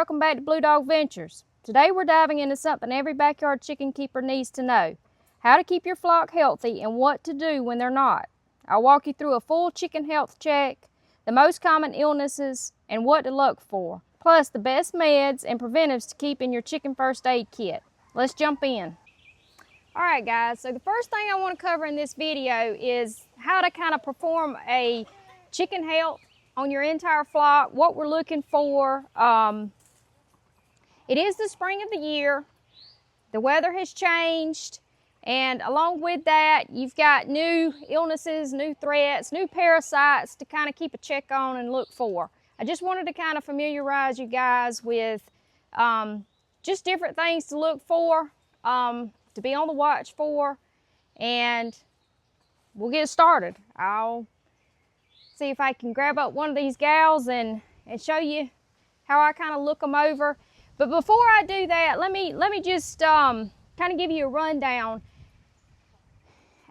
welcome back to Blue Dog Ventures. Today we're diving into something every backyard chicken keeper needs to know. How to keep your flock healthy and what to do when they're not. I'll walk you through a full chicken health check, the most common illnesses, and what to look for. Plus the best meds and preventives to keep in your chicken first aid kit. Let's jump in. Alright guys, so the first thing I want to cover in this video is how to kind of perform a chicken health on your entire flock, what we're looking for. It is the spring of the year, the weather has changed, and along with that you've got new illnesses, new threats, new parasites to kind of keep a check on and look for. I just wanted to kind of familiarize you guys with just different things to look for, to be on the watch for, and we'll get started. I'll see if I can grab up one of these gals and show you how I kind of look them over. But before I do that, let me just kind of give you a rundown.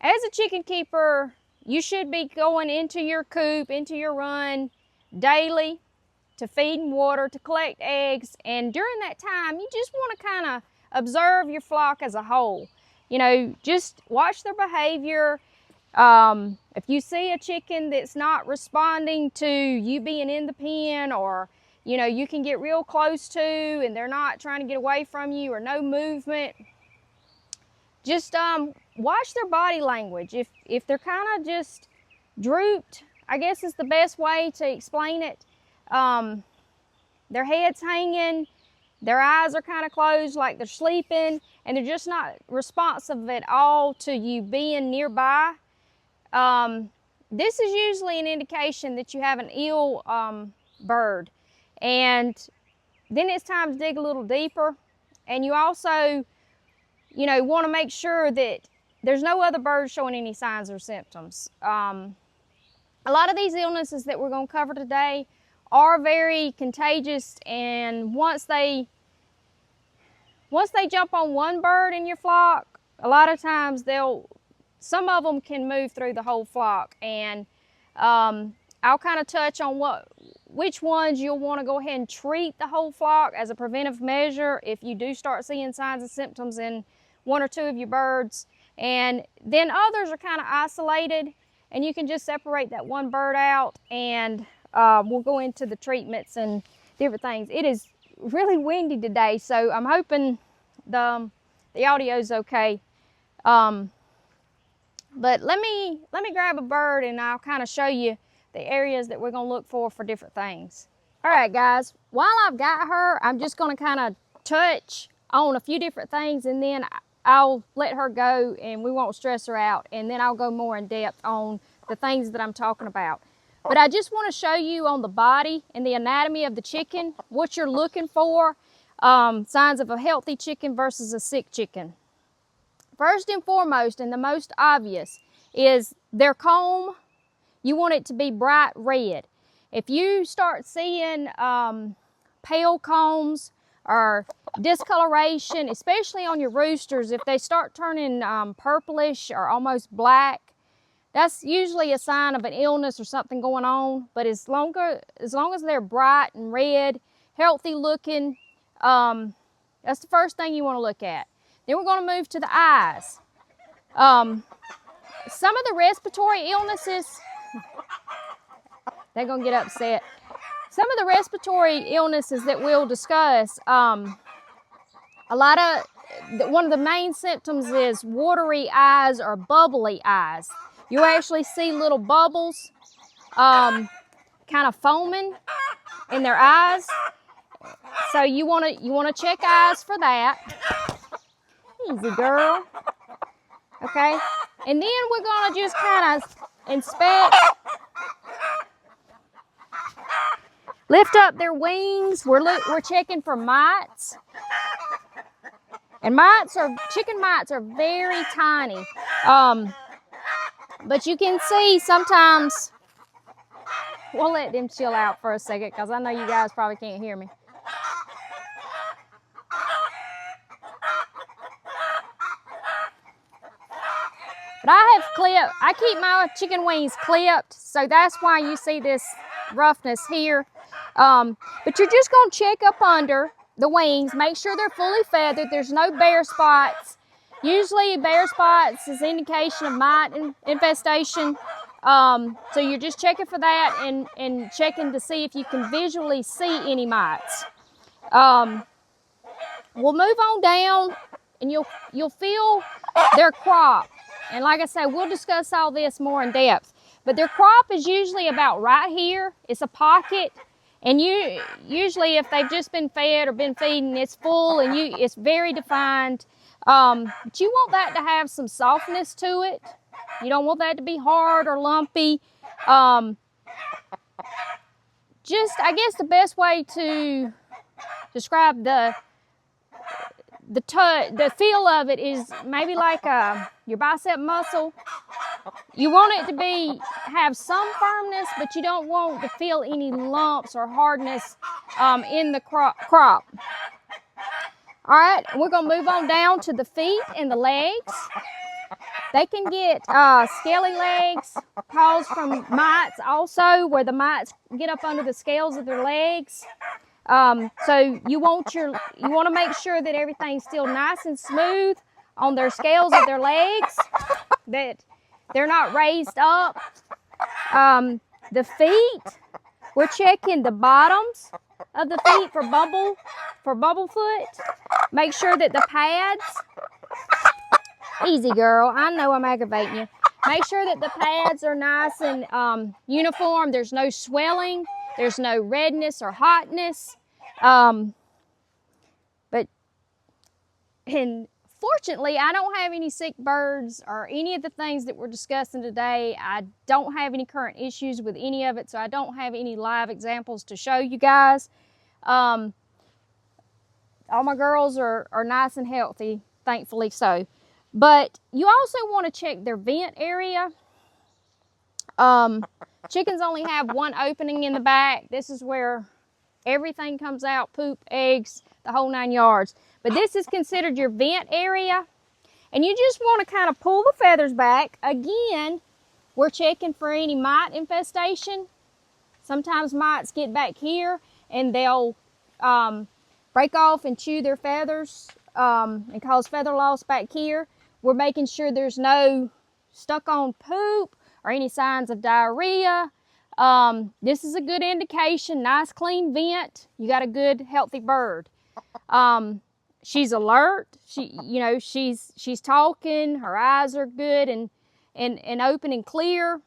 As a chicken keeper, you should be going into your coop, into your run daily to feed and water, to collect eggs, and during that time you just want to kind of observe your flock as a whole. You know, just watch their behavior. If you see a chicken that's not responding to you being in the pen, or you know, you can get real close to and they're not trying to get away from you, or no movement, just watch their body language. If they're kind of just drooped, I guess is the best way to explain it. Their head's hanging, their eyes are kind of closed like they're sleeping, and they're just not responsive at all to you being nearby. This is usually an indication that you have an ill bird, and then it's time to dig a little deeper. And you also, you know, want to make sure that there's no other birds showing any signs or symptoms. A lot of these illnesses that we're going to cover today are very contagious, and once they jump on one bird in your flock, a lot of times some of them can move through the whole flock. And I'll kind of touch on which ones you'll want to go ahead and treat the whole flock as a preventive measure if you do start seeing signs and symptoms in one or two of your birds. And then others are kind of isolated, and you can just separate that one bird out, and we'll go into the treatments and different things. It is really windy today, so I'm hoping the audio's okay. But let me grab a bird and I'll kind of show you the areas that we're going to look for different things. All right, guys, while I've got her, I'm just going to kind of touch on a few different things, and then I'll let her go and we won't stress her out, and then I'll go more in depth on the things that I'm talking about. But I just want to show you on the body and the anatomy of the chicken what you're looking for, signs of a healthy chicken versus a sick chicken. First and foremost, and the most obvious, is their comb. You want it to be bright red. If you start seeing pale combs or discoloration, especially on your roosters, if they start turning purplish or almost black, that's usually a sign of an illness or something going on. But as long as they're bright and red, healthy looking, that's the first thing you want to look at. Then we're going to move to the eyes. Some of the respiratory illnesses, they're going to get upset. Some of the respiratory illnesses that we'll discuss, one of the main symptoms is watery eyes or bubbly eyes. You actually see little bubbles kind of foaming in their eyes. So you want to check eyes for that. Easy, girl. Okay, and then we're going to just kind of inspect. Lift up their wings. We're checking for mites. And chicken mites are very tiny. But you can see sometimes, we'll let them chill out for a second because I know you guys probably can't hear me. But I keep my chicken wings clipped, so that's why you see this roughness here. But you're just gonna check up under the wings, make sure they're fully feathered, there's no bare spots. Usually bare spots is indication of mite infestation. So you're just checking for that and checking to see if you can visually see any mites. We'll move on down and you'll feel their crop. And like I said, we'll discuss all this more in depth. But their crop is usually about right here. It's a pocket. And usually if they've just been fed or been feeding, it's full and it's very defined. But you want that to have some softness to it. You don't want that to be hard or lumpy. I guess the best way to describe the feel of it is maybe like your bicep muscle. You want it to have some firmness, but you don't want to feel any lumps or hardness in the crop. All right, we're going to move on down to the feet and the legs. They can get scaly legs caused from mites also, where the mites get up under the scales of their legs. So you want to make sure that everything's still nice and smooth on their scales of their legs, that they're not raised up. The feet, we're checking the bottoms of the feet for Bumblefoot. Make sure that the pads, easy girl, I know I'm aggravating you. Make sure that the pads are nice and uniform. There's no swelling, there's no redness or hotness. And fortunately, I don't have any sick birds or any of the things that we're discussing today. I don't have any current issues with any of it, so I don't have any live examples to show you guys. All my girls are nice and healthy, thankfully so. But you also want to check their vent area. Chickens only have one opening in the back. This is where everything comes out, poop, eggs, the whole 9 yards. But this is considered your vent area. And you just want to kind of pull the feathers back. Again, we're checking for any mite infestation. Sometimes mites get back here and they'll break off and chew their feathers and cause feather loss back here. We're making sure there's no stuck on poop or any signs of diarrhea. This is a good indication. Nice clean vent. You got a good healthy bird. She's alert. She's talking. Her eyes are good and open and clear.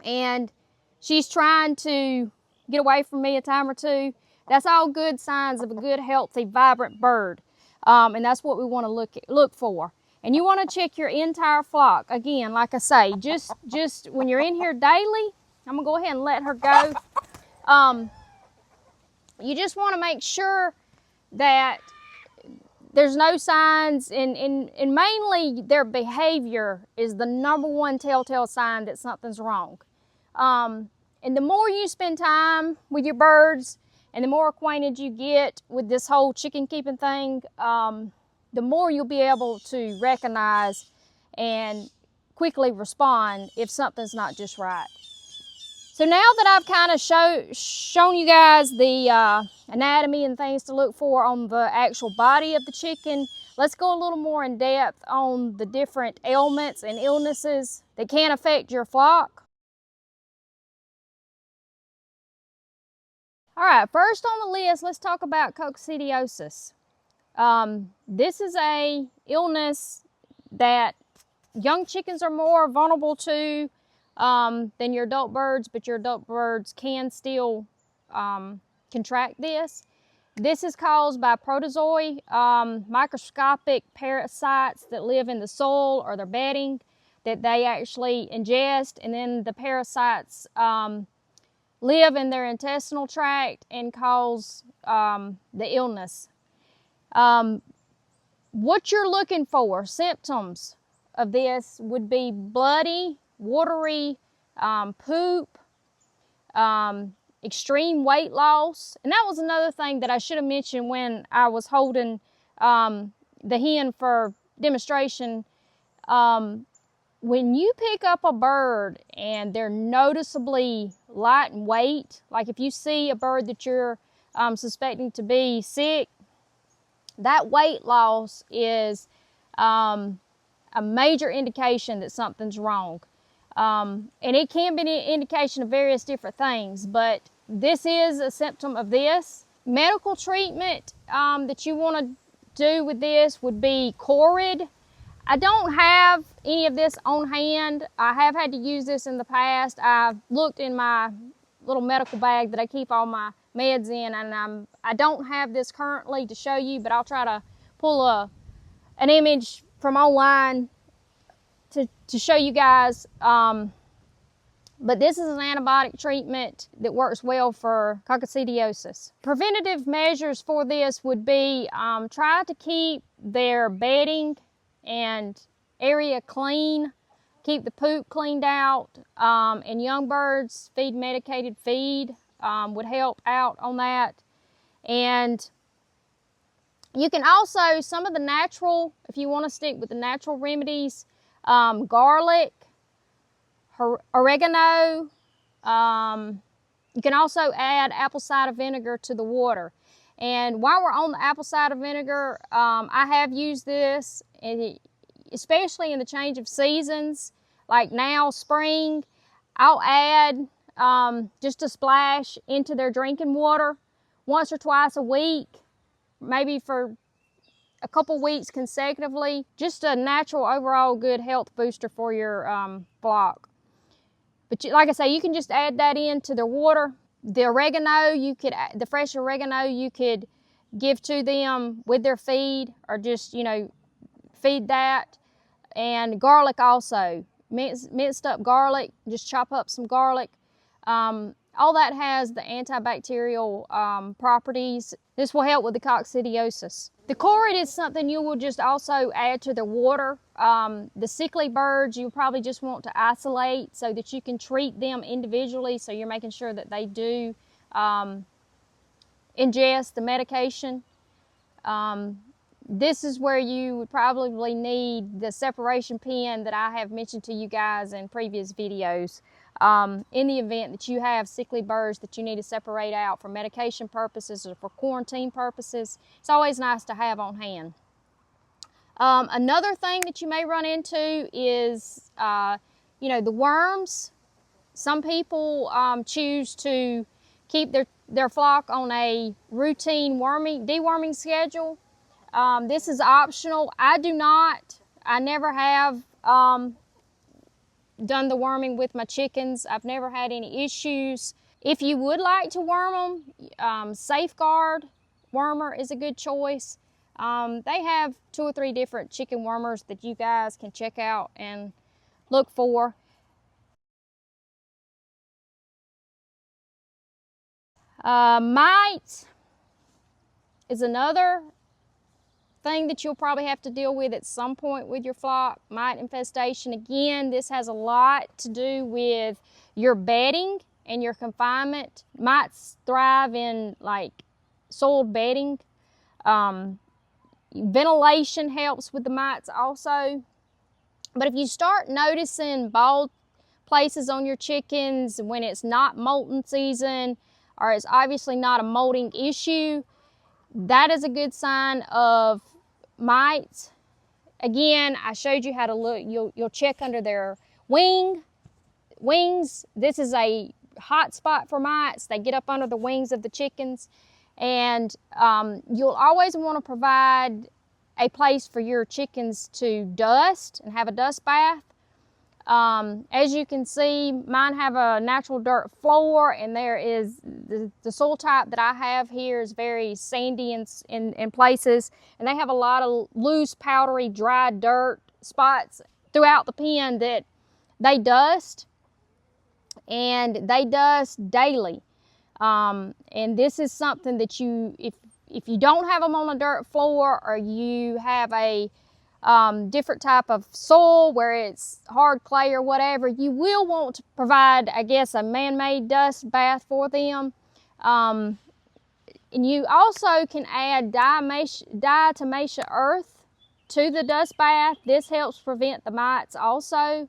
And she's trying to get away from me a time or two. That's all good signs of a good, healthy, vibrant bird. And that's what we want to look for. And you want to check your entire flock. Again, like I say, just when you're in here daily, I'm going to go ahead and let her go. You just want to make sure that there's no signs, and mainly their behavior is the #1 telltale sign that something's wrong. And the more you spend time with your birds and the more acquainted you get with this whole chicken keeping thing, the more you'll be able to recognize and quickly respond if something's not just right. So now that I've kind of shown you guys the anatomy and things to look for on the actual body of the chicken, let's go a little more in depth on the different ailments and illnesses that can affect your flock. All right, first on the list, let's talk about Cockidiosis. This is a illness that young chickens are more vulnerable to than your adult birds, but your adult birds can still contract this. This is caused by protozoi, microscopic parasites that live in the soil or their bedding that they actually ingest, and then the parasites live in their intestinal tract and cause the illness. What you're looking for, symptoms of this would be bloody, watery poop, extreme weight loss. And that was another thing that I should have mentioned when I was holding the hen for demonstration. when you pick up a bird and they're noticeably light in weight, like if you see a bird that you're suspecting to be sick, that weight loss is a major indication that something's wrong. And it can be an indication of various different things, but this is a symptom of this. Medical treatment that you want to do with this would be Corid. I don't have any of this on hand. I have had to use this in the past. I've looked in my little medical bag that I keep all my meds in, and I don't have this currently to show you, but I'll try to pull an image from online to show you guys. But this is an antibiotic treatment that works well for coccidiosis. Preventative measures for this would be try to keep their bedding and area clean, keep the poop cleaned out, and young birds feed medicated feed would help out on that. And you can also, some of the natural, if you want to stick with the natural remedies, garlic, oregano. You can also add apple cider vinegar to the water. And while we're on the apple cider vinegar, I have used this, especially in the change of seasons, like now, spring. I'll add just a splash into their drinking water once or twice a week, maybe for a couple weeks consecutively. Just a natural overall good health booster for your flock. But like I say, you can just add that into their water. The oregano, the fresh oregano, you could give to them with their feed, or just, feed that. And garlic also, minced up garlic, just chop up some garlic. All that has the antibacterial properties. This will help with the coccidiosis. The Corid is something you will just also add to the water. The sickly birds, you probably just want to isolate so that you can treat them individually, so you're making sure that they do ingest the medication. This is where you would probably need the separation pen that I have mentioned to you guys in previous videos. In the event that you have sickly birds that you need to separate out for medication purposes or for quarantine purposes, it's always nice to have on hand. Another thing that you may run into is, the worms. Some people choose to keep their flock on a routine deworming schedule. This is optional. I do not. I never have done the worming with my chickens. I've never had any issues. If you would like to worm them, Safeguard wormer is a good choice. They have 2 or 3 different chicken wormers that you guys can check out and look for. Mites is another thing that you'll probably have to deal with at some point with your flock. Mite infestation, again, this has a lot to do with your bedding and your confinement. Mites thrive in like soiled bedding. Ventilation helps with the mites also. But if you start noticing bald places on your chickens when it's not molting season, or it's obviously not a molting issue, that is a good sign of mites. Again, I showed you how to look. You'll check under their wings. This is a hot spot for mites. They get up under the wings of the chickens. And you'll always want to provide a place for your chickens to dust and have a dust bath. As you can see, mine have a natural dirt floor, and there is the soil type that I have here is very sandy in places, and they have a lot of loose, powdery, dry dirt spots throughout the pen that they dust, and they dust daily. And this is something that if you don't have them on a dirt floor, or you have a different type of soil where it's hard clay or whatever, you will want to provide, I guess, a man-made dust bath for them. And you also can add diatomaceous earth to the dust bath. This helps prevent the mites also.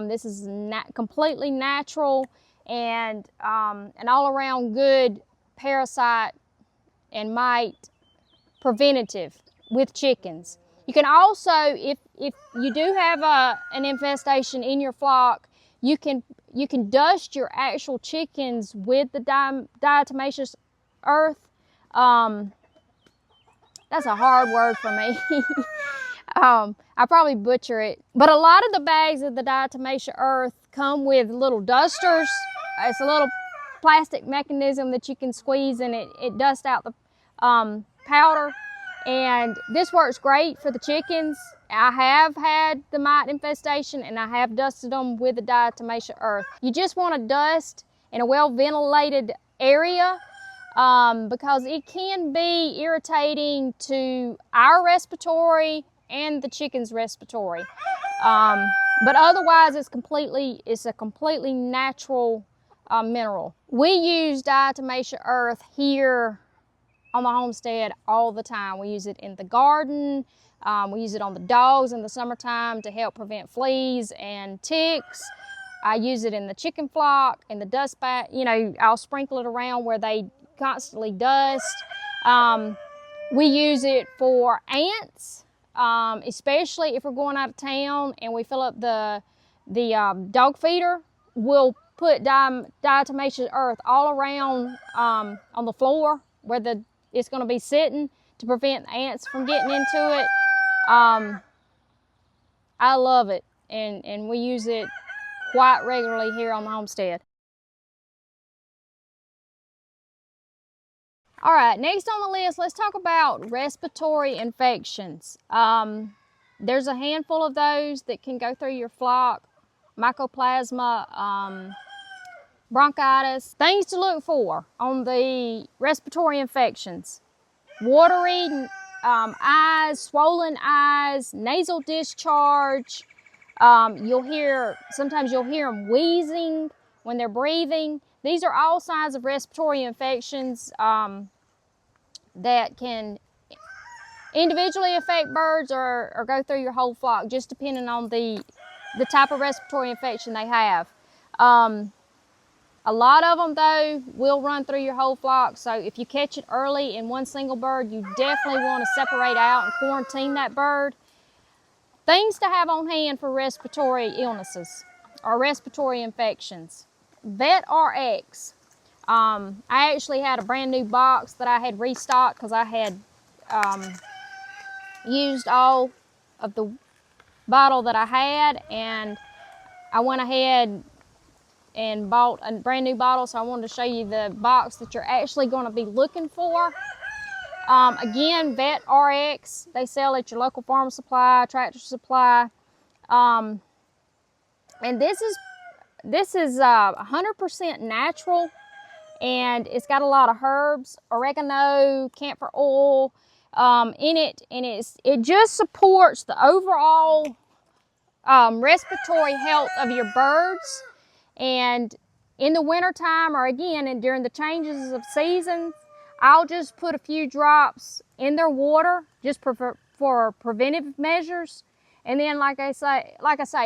This is completely natural and an all-around good parasite and mite preventative with chickens. You can also, if you do have an infestation in your flock, you can dust your actual chickens with the diatomaceous earth. That's a hard word for me. I probably butcher it. But a lot of the bags of the diatomaceous earth come with little dusters. It's a little plastic mechanism that you can squeeze and it dusts out the powder. And this works great for the chickens. I have had the mite infestation and I have dusted them with the diatomaceous earth. You just want to dust in a well-ventilated area because it can be irritating to our respiratory and the chicken's respiratory. But otherwise, it's a completely natural mineral. We use diatomaceous earth here on the homestead all the time. We use it in the garden. We use it on the dogs in the summertime to help prevent fleas and ticks. I use it in the chicken flock, in the dust bag. You know, I'll sprinkle it around where they constantly dust. We use it for ants, especially if we're going out of town and we fill up the dog feeder. We'll put diatomaceous earth all around on the floor where it's going to be sitting to prevent the ants from getting into it. I love it, and we use it quite regularly here on the homestead. All right, next on the list, let's talk about respiratory infections. There's a handful of those that can go through your flock: mycoplasma, bronchitis. Things to look for on the respiratory infections: watery eyes, swollen eyes, nasal discharge. Sometimes you'll hear them wheezing when they're breathing. These are all signs of respiratory infections that can individually affect birds or go through your whole flock, just depending on the type of respiratory infection they have. A lot of them, though, will run through your whole flock, so if you catch it early in one single bird, you definitely want to separate out and quarantine that bird. Things to have on hand for respiratory illnesses or respiratory infections: VetRx. I actually had a brand new box that I had restocked because I had used all of the bottle that I had, and I went ahead and bought a brand new bottle, so I wanted to show you the box that you're actually going to be looking for. Again, VetRx, they sell at your local farm supply, Tractor Supply, and this is 100% natural, and it's got a lot of herbs, oregano, camphor oil in it, and it just supports the overall respiratory health of your birds. And in the wintertime, or again, and during the changes of seasons, I'll just put a few drops in their water just for preventive measures. And then, like I say,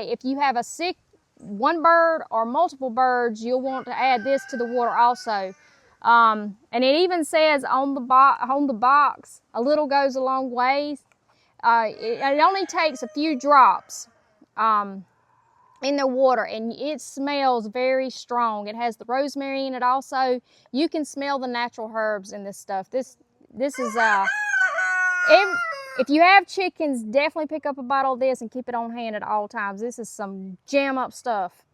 if you have a sick one bird or multiple birds, you'll want to add this to the water also. And it even says on the box, a little goes a long ways. It only takes a few drops in the water, and it smells very strong. It has the rosemary in it also. You can smell the natural herbs in this stuff. This is if you have chickens, definitely pick up a bottle of this and keep it on hand at all times. This is some jam up stuff.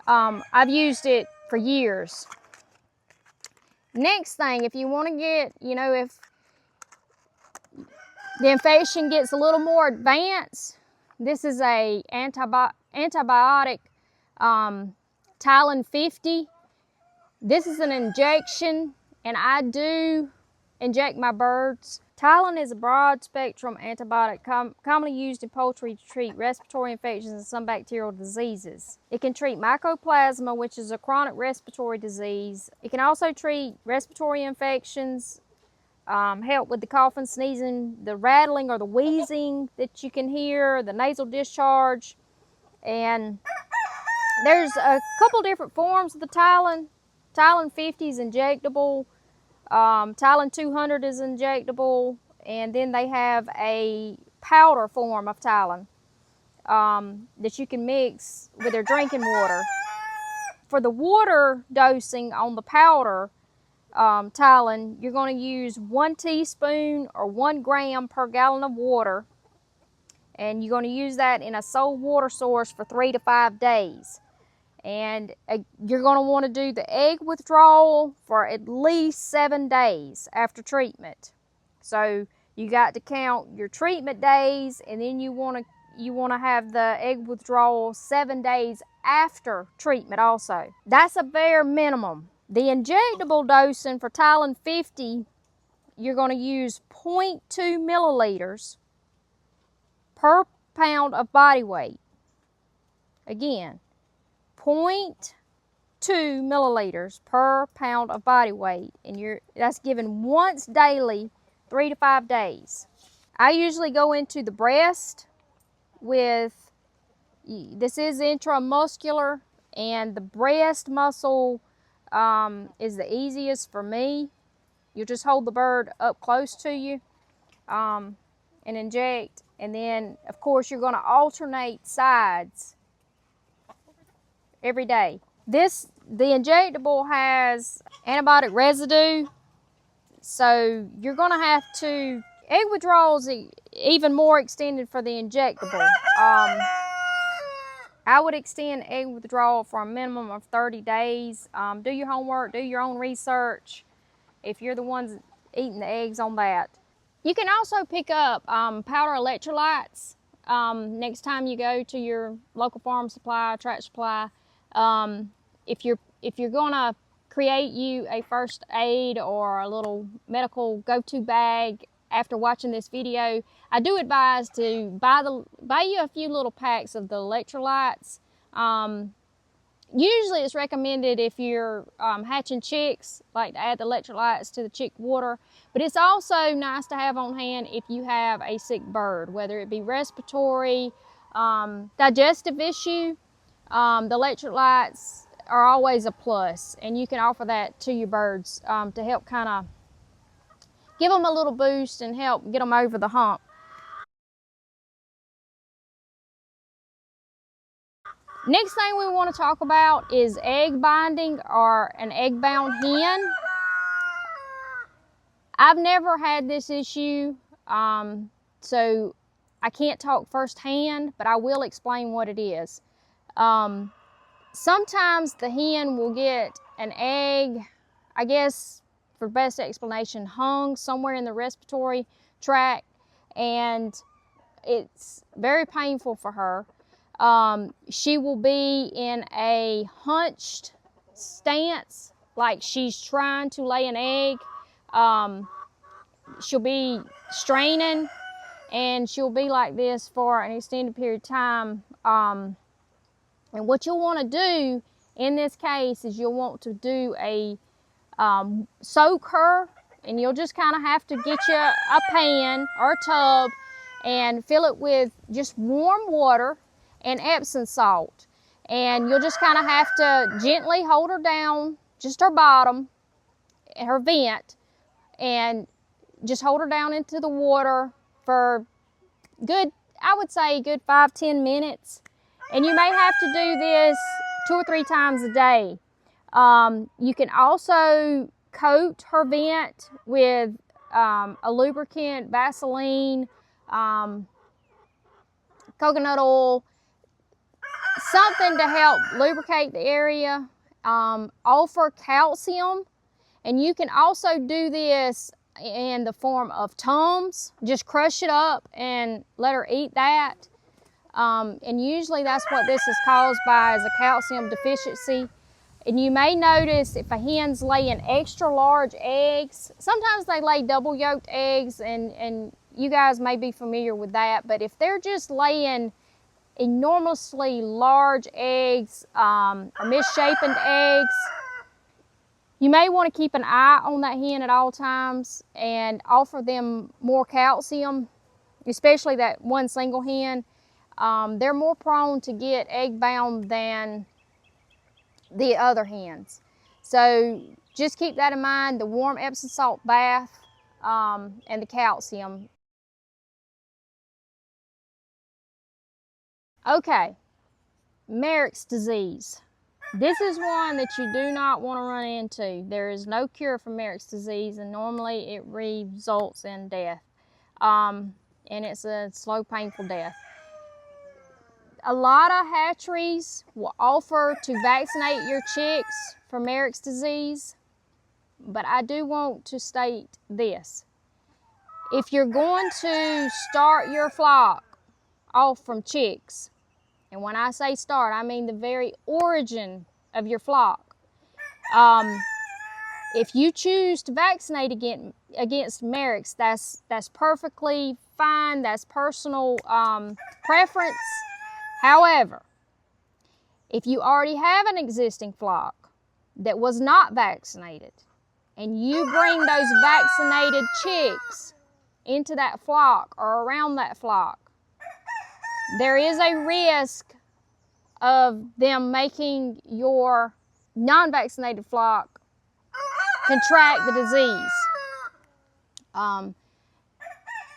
I've used it for years. Next thing, if you want to get, if the infection gets a little more advanced, this is a antibiotic, Tylen 50. This is an injection, and I do inject my birds. Tylen is a broad-spectrum antibiotic commonly used in poultry to treat respiratory infections and some bacterial diseases. It can treat mycoplasma, which is a chronic respiratory disease. It can also treat respiratory infections, help with the coughing, sneezing, the rattling or the wheezing that you can hear, the nasal discharge, and There's a couple different forms of the Tylen. Tylen 50 is injectable. Tylen 200 is injectable. And then they have a powder form of Tylen that you can mix with their drinking water. For the water dosing on the powder Tylen, you're going to use 1 teaspoon or 1 gram per gallon of water. And you're going to use that in a sole water source for 3 to 5 days. And you're going to want to do the egg withdrawal for at least 7 days after treatment. So you got to count your treatment days, and then you want to have the egg withdrawal 7 days after treatment also. That's a bare minimum. The injectable dosing for Tylen 50, you're going to use 0.2 milliliters per pound of body weight. Again, 0.2 milliliters per pound of body weight, and that's given once daily, 3 to 5 days. I usually go into the breast with, this is intramuscular, and the breast muscle is the easiest for me. You just hold the bird up close to you and inject, and then of course you're going to alternate sides every day. The injectable has antibiotic residue, so you're going to have to, egg withdrawals even more extended for the injectable. I would extend egg withdrawal for a minimum of 30 days. Do your homework, do your own research if you're the ones eating the eggs on that. You can also pick up powder electrolytes next time you go to your local farm supply, tract supply. If you're gonna create you a first aid or a little medical go-to bag after watching this video, I do advise to buy you a few little packs of the electrolytes. Usually it's recommended if you're hatching chicks, like to add the electrolytes to the chick water, but it's also nice to have on hand if you have a sick bird, whether it be respiratory, digestive issue. The electrolytes are always a plus, and you can offer that to your birds to help kind of give them a little boost and help get them over the hump. Next thing we want to talk about is egg binding or an egg bound hen. I've never had this issue, so I can't talk firsthand, but I will explain what it is. Sometimes the hen will get an egg, I guess for best explanation, hung somewhere in the respiratory tract, and it's very painful for her. She will be in a hunched stance, like she's trying to lay an egg. She'll be straining, and she'll be like this for an extended period of time. And what you'll want to do in this case is you'll want to do a soak her, and you'll just kind of have to get you a pan or a tub and fill it with just warm water and Epsom salt, and you'll just kind of have to gently hold her down, just her bottom, her vent, and just hold her down into the water for good, I would say good 5-10 minutes. And you may have to do this 2 or 3 times a day. You can also coat her vent with a lubricant, Vaseline, coconut oil, something to help lubricate the area. Offer calcium, and you can also do this in the form of Tums. Just crush it up and let her eat that. And usually that's what this is caused by, is a calcium deficiency. And you may notice if a hen's laying extra large eggs, sometimes they lay double yolked eggs, and you guys may be familiar with that, but if they're just laying enormously large eggs or misshapen eggs, you may want to keep an eye on that hen at all times and offer them more calcium, especially that one single hen. They're more prone to get egg bound than the other hens. So just keep that in mind, the warm Epsom salt bath and the calcium. Okay, Merricks disease. This is one that you do not want to run into. There is no cure for Merricks disease, and normally it results in death. And it's a slow, painful death. A lot of hatcheries will offer to vaccinate your chicks for Merricks disease, but I do want to state this. If you're going to start your flock off from chicks, and when I say start, I mean the very origin of your flock. If you choose to vaccinate against Merricks, that's perfectly fine. That's personal preference. However, if you already have an existing flock that was not vaccinated, and you bring those vaccinated chicks into that flock or around that flock, there is a risk of them making your non-vaccinated flock contract the disease.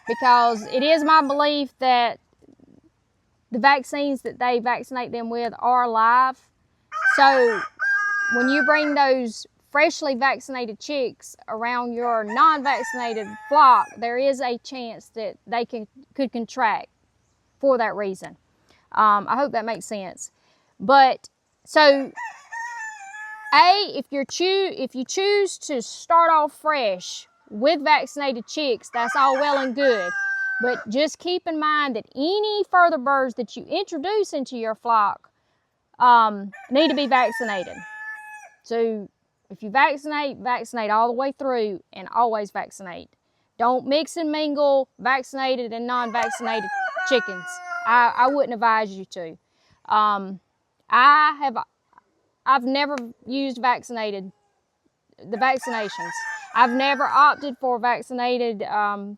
Because it is my belief that the vaccines that they vaccinate them with are live. So when you bring those freshly vaccinated chicks around your non-vaccinated flock, there is a chance that they could contract for that reason. I hope that makes sense. But so, if you choose to start off fresh with vaccinated chicks, that's all well and good. But just keep in mind that any further birds that you introduce into your flock need to be vaccinated. So if you vaccinate all the way through, and always vaccinate. Don't mix and mingle vaccinated and non-vaccinated chickens. I wouldn't advise you to. I've never used the vaccinations. I've never opted for vaccinated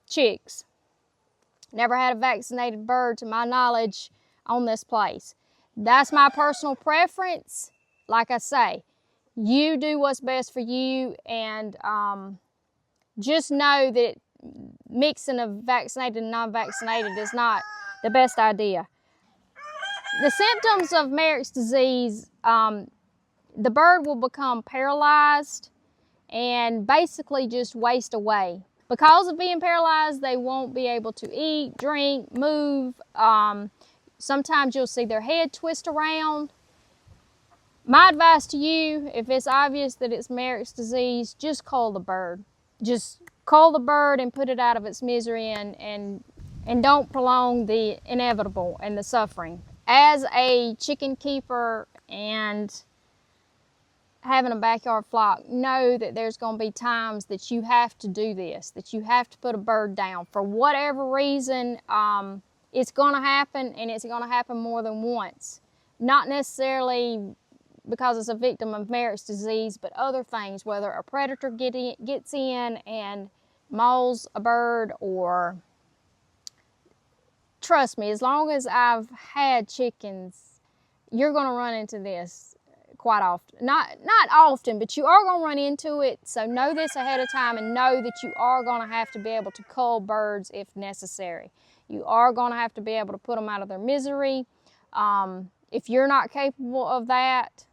chicks. Never had a vaccinated bird to my knowledge on this place. That's my personal preference. Like I say, you do what's best for you, and just know that mixing of vaccinated and non-vaccinated is not the best idea. The symptoms of Merricks disease, the bird will become paralyzed and basically just waste away. Because of being paralyzed, they won't be able to eat, drink, move. Sometimes you'll see their head twist around. My advice to you, if it's obvious that it's Merricks disease, just cull the bird. Just cull the bird and put it out of its misery, and don't prolong the inevitable and the suffering. As a chicken keeper and having a backyard flock, know that there's going to be times that you have to do this, that you have to put a bird down. For whatever reason, it's going to happen, and it's going to happen more than once. Not necessarily because it's a victim of Merricks disease, but other things, whether a predator gets in and mauls a bird, or trust me, as long as I've had chickens, you're going to run into this quite often. Not often, but you are going to run into it. So know this ahead of time, and know that you are going to have to be able to cull birds if necessary. You are going to have to be able to put them out of their misery. If you're not capable of that,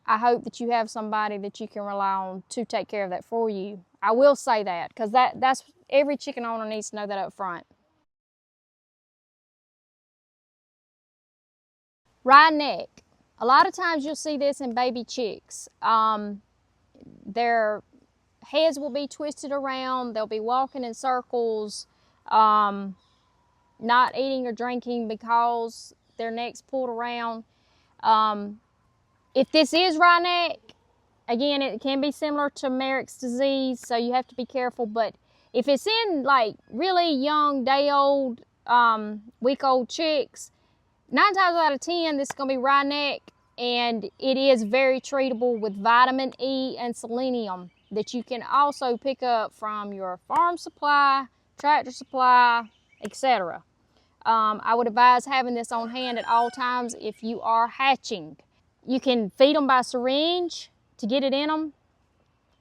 I hope that you have somebody that you can rely on to take care of that for you. I will say that, because that's every chicken owner needs to know that up front. Wry neck. A lot of times you'll see this in baby chicks. Their heads will be twisted around. They'll be walking in circles, not eating or drinking because their neck's pulled around. If this is wry neck, again, it can be similar to Merricks disease, so you have to be careful. But if it's in like really young, day-old, week-old chicks, 9 times out of 10, this is going to be wry neck, and it is very treatable with vitamin E and selenium that you can also pick up from your farm supply, Tractor Supply, etc. I would advise having this on hand at all times if you are hatching. You can feed them by syringe to get it in them.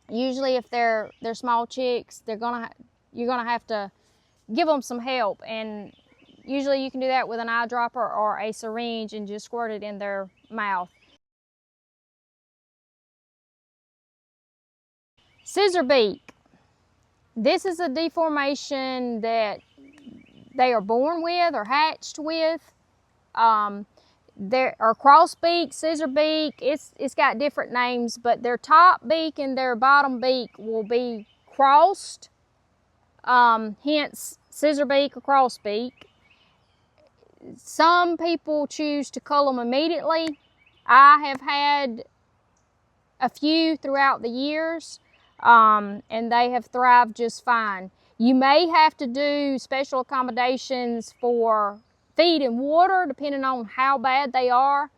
Usually if they're small chicks, you're gonna have to give them some help, and usually you can do that with an eyedropper or a syringe and just squirt it in their mouth. Scissor beak. This is a deformation that they are born with or hatched with. There are cross beak, scissor beak. It's got different names, but their top beak and their bottom beak will be crossed. Hence scissor beak or cross beak. Some people choose to cull them immediately. I have had a few throughout the years, and they have thrived just fine. You may have to do special accommodations for feed and water depending on how bad they are.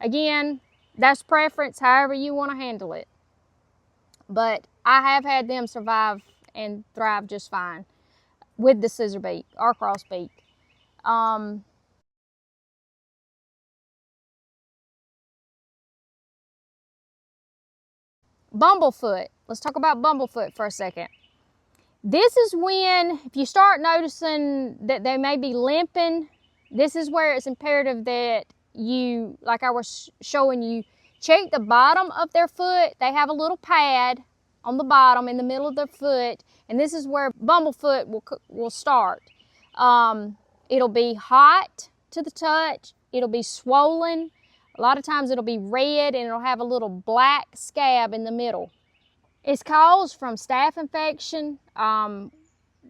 Again, that's preference, however you want to handle it. But I have had them survive and thrive just fine with the scissor beak or cross beak. Bumblefoot. Let's talk about Bumblefoot for a second. This is when, if you start noticing that they may be limping, this is where it's imperative that you, like I was showing you, check the bottom of their foot. They have a little pad on the bottom in the middle of their foot, and this is where Bumblefoot will start. It'll be hot to the touch. It'll be swollen. A lot of times it'll be red, and it'll have a little black scab in the middle. It's caused from staph infection.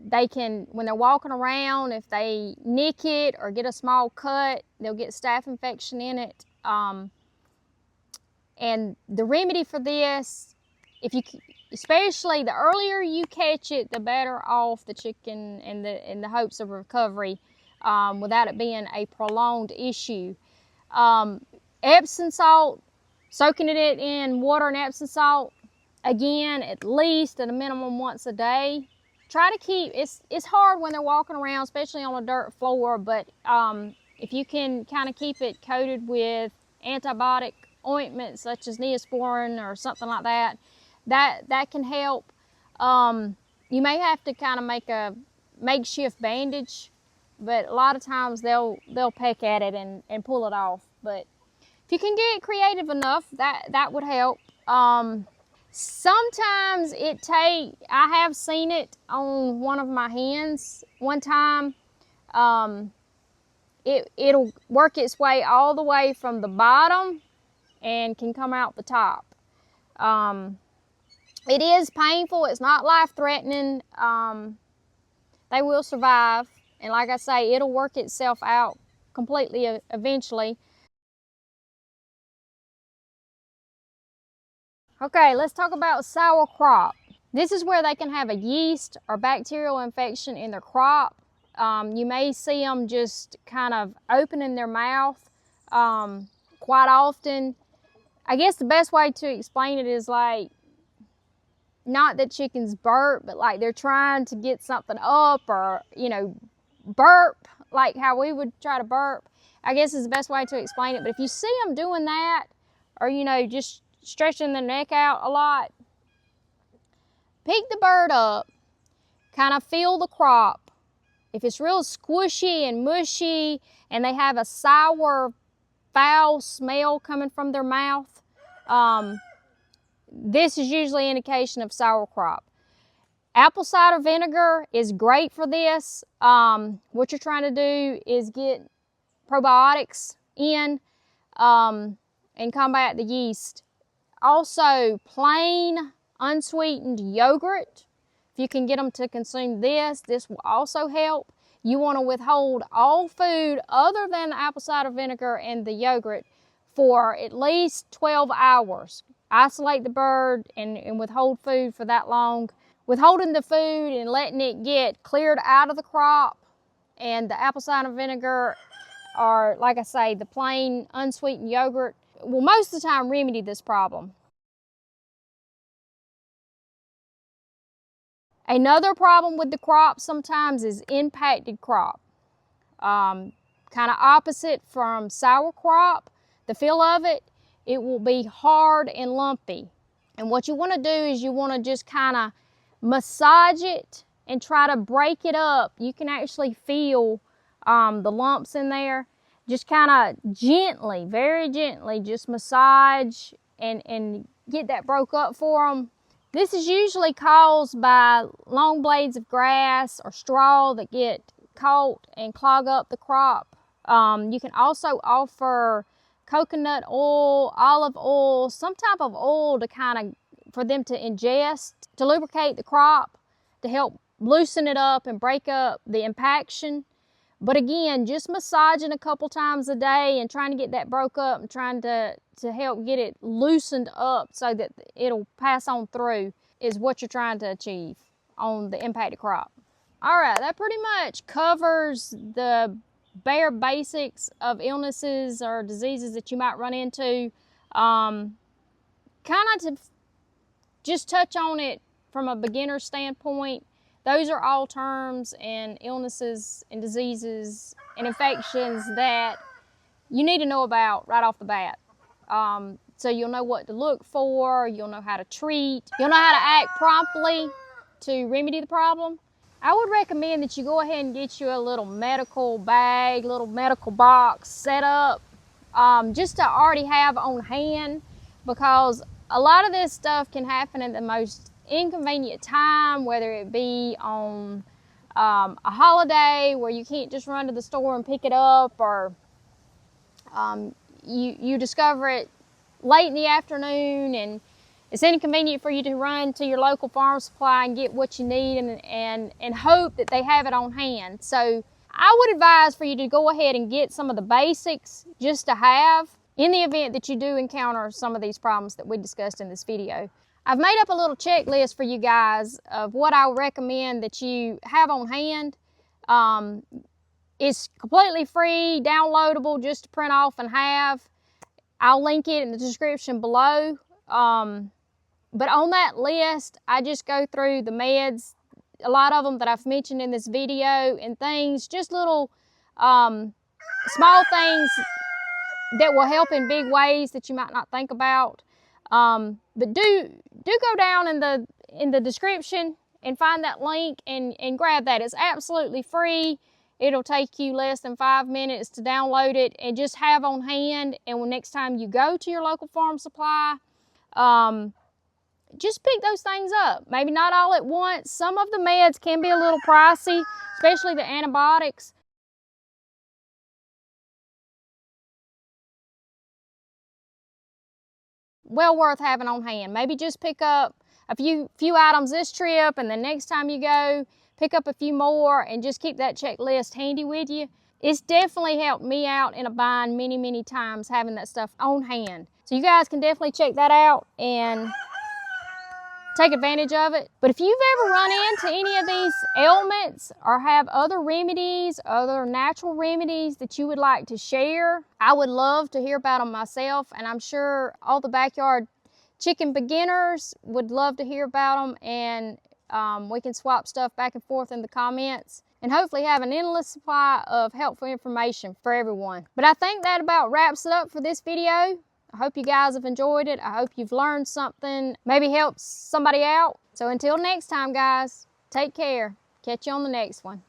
They can, when they're walking around, if they nick it or get a small cut, they'll get staph infection in it. And the remedy for this, especially the earlier you catch it, the better off the chicken and the hopes of recovery, without it being a prolonged issue. Epsom salt, soaking it in water and Epsom salt, again, at least at a minimum once a day. Try to keep, it's hard when they're walking around, especially on a dirt floor, but if you can kind of keep it coated with antibiotic ointment such as Neosporin or something like that, that can help. You may have to kind of make a makeshift bandage, but a lot of times they'll peck at it and pull it off. But if you can get creative enough, that would help. Sometimes I have seen it on one of my hens one time. It'll work its way all the way from the bottom and can come out the top. It is painful. It's not life-threatening. They will survive. And like I say, it'll work itself out completely eventually. Okay, let's talk about sour crop. This is where they can have a yeast or bacterial infection in their crop. You may see them just kind of opening their mouth quite often. I guess the best way to explain it is like, not that chickens burp, but like they're trying to get something up, or, burp, like how we would try to burp. I guess is the best way to explain it. But if you see them doing that, or, just stretching their neck out a lot, pick the bird up, kind of feel the crop. If it's real squishy and mushy and they have a sour, foul smell coming from their mouth, this is usually an indication of sour crop. Apple cider vinegar is great for this. What you're trying to do is get probiotics in and combat the yeast. Also, plain unsweetened yogurt. If you can get them to consume this will also help. You want to withhold all food other than the apple cider vinegar and the yogurt for at least 12 hours. Isolate the bird and withhold food for that long. Withholding the food and letting it get cleared out of the crop, and the apple cider vinegar, or like I say, the plain unsweetened yogurt, will most of the time remedy this problem. Another problem with the crop sometimes is impacted crop. Kind of opposite from sour crop. The feel of it it will be hard and lumpy. And what you want to do is you want to just kind of massage it and try to break it up. You can actually feel the lumps in there. Just kind of gently, very gently, just massage and get that broke up for them. This is usually caused by long blades of grass or straw that get caught and clog up the crop. You can also offer coconut oil, olive oil, some type of oil to for them to ingest, to lubricate the crop, to help loosen it up and break up the impaction. But again, just massaging a couple times a day and trying to get that broke up and trying to help get it loosened up so that it'll pass on through is what you're trying to achieve on the impacted crop. All right, that pretty much covers the bare basics of illnesses or diseases that you might run into. Kind of to just touch on it from a beginner standpoint, those are all terms and illnesses and diseases and infections that you need to know about right off the bat. So you'll know what to look for, you'll know how to treat, you'll know how to act promptly to remedy the problem. I would recommend that you go ahead and get you a little medical bag, little medical box set up, just to already have on hand, because a lot of this stuff can happen at the most inconvenient time, whether it be on a holiday where you can't just run to the store and pick it up, or you discover it late in the afternoon and it's inconvenient for you to run to your local farm supply and get what you need and hope that they have it on hand. So I would advise for you to go ahead and get some of the basics just to have in the event that you do encounter some of these problems that we discussed in this video. I've made up a little checklist for you guys of what I recommend that you have on hand. It's completely free, downloadable, just to print off and have. I'll link it in the description below. But on that list, I just go through the meds, a lot of them that I've mentioned in this video, and things, just little small things that will help in big ways that you might not think about. But do go down in the description and find that link and grab that. It's absolutely free. It'll take you less than 5 minutes to download it and just have on hand. And when next time you go to your local farm supply, just pick those things up. Maybe not all at once. Some of the meds can be a little pricey, especially the antibiotics. Well worth having on hand. Maybe just pick up a few items this trip, and the next time you go, pick up a few more and just keep that checklist handy with you. It's definitely helped me out in a bind many times having that stuff on hand. So you guys can definitely check that out and take advantage of it. But if you've ever run into any of these ailments or have other remedies, other natural remedies that you would like to share, I would love to hear about them myself, and I'm sure all the backyard chicken beginners would love to hear about them, and we can swap stuff back and forth in the comments and hopefully have an endless supply of helpful information for everyone. But I think that about wraps it up for this video. I hope you guys have enjoyed it. I hope you've learned something, maybe helped somebody out. So until next time, guys, take care. Catch you on the next one.